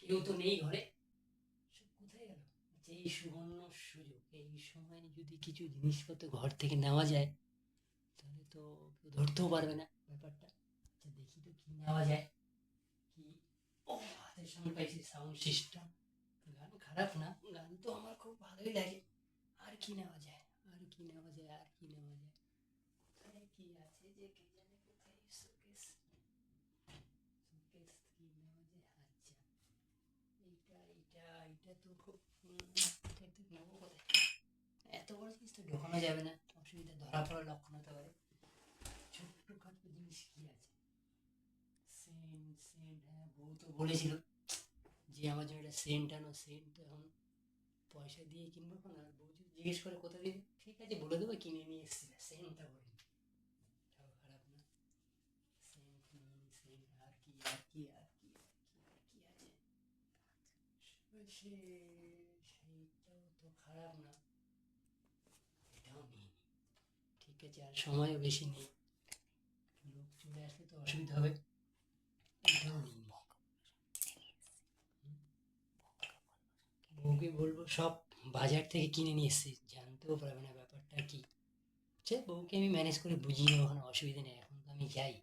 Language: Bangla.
কেউ তো নেই ঘরে, সব কোথায় গেল? যেই সুবর্ণ সুযোগ, এই সময় যদি কিছু জিনিসপত্র ঘর থেকে নেওয়া যায় তাহলে তো কেউ ধরতেও পারবে না ব্যাপারটা। আচ্ছা দেখি তো কি নেওয়া যায়। কি, ও হাতের সামনে পাইছি সাউন্ড সিস্টেম। গান খারাপ না, গান তো আমার খুব ভালোই লাগে। আর কি নেওয়া যায়, আর কি নেওয়া যায়, আর কি নেওয়া যায়? কোথায় কি আছে যে কে জানে কোথায়? শোকেস, শোকেস কি নেওয়া যায়? আচ্ছা, এইটা তো খুব এটা তো নেবো কোথায়? এত বড় জিনিস তো ঢোকানো যাবে না, অসুবিধা, ধরা পড়ার লক্ষণ হতে পারে। ছোট্টখাটো জিনিস কি আছে? সেন্ট, সেন্ট, হ্যাঁ বউ তো বলেছিল যে আমার জন্য একটা সেন্ট আনো। সেন্ট তো এখন পয়সা দিয়ে কিনবো না, আর বউ যদি জিজ্ঞেস করে কোথা দিয়ে, ঠিক আছে বলে দেবো কিনে নিয়ে এসেছি, সেন্টটা বলে, তাও খারাপ না। সেন্ট নিন, সেন্ট, আর কি, আর কি, আর কি, আর কি, আর কি আছে? সে, সেইটাও তো খারাপ না, এটাও নেই। ঠিক আছে, আর সময়ও বেশি নেই, লোক চলে আসলে তো অসুবিধা হবে। এটাও নেই। বউকে বলবো সব বাজার থেকে কিনে নিয়ে এসেছি, জানতেও পারবে না ব্যাপারটা কি। সে বউকে আমি ম্যানেজ করে বুঝিয়ে নেবো, ওখানে অসুবিধা নেই, এখন তো আমি যাই।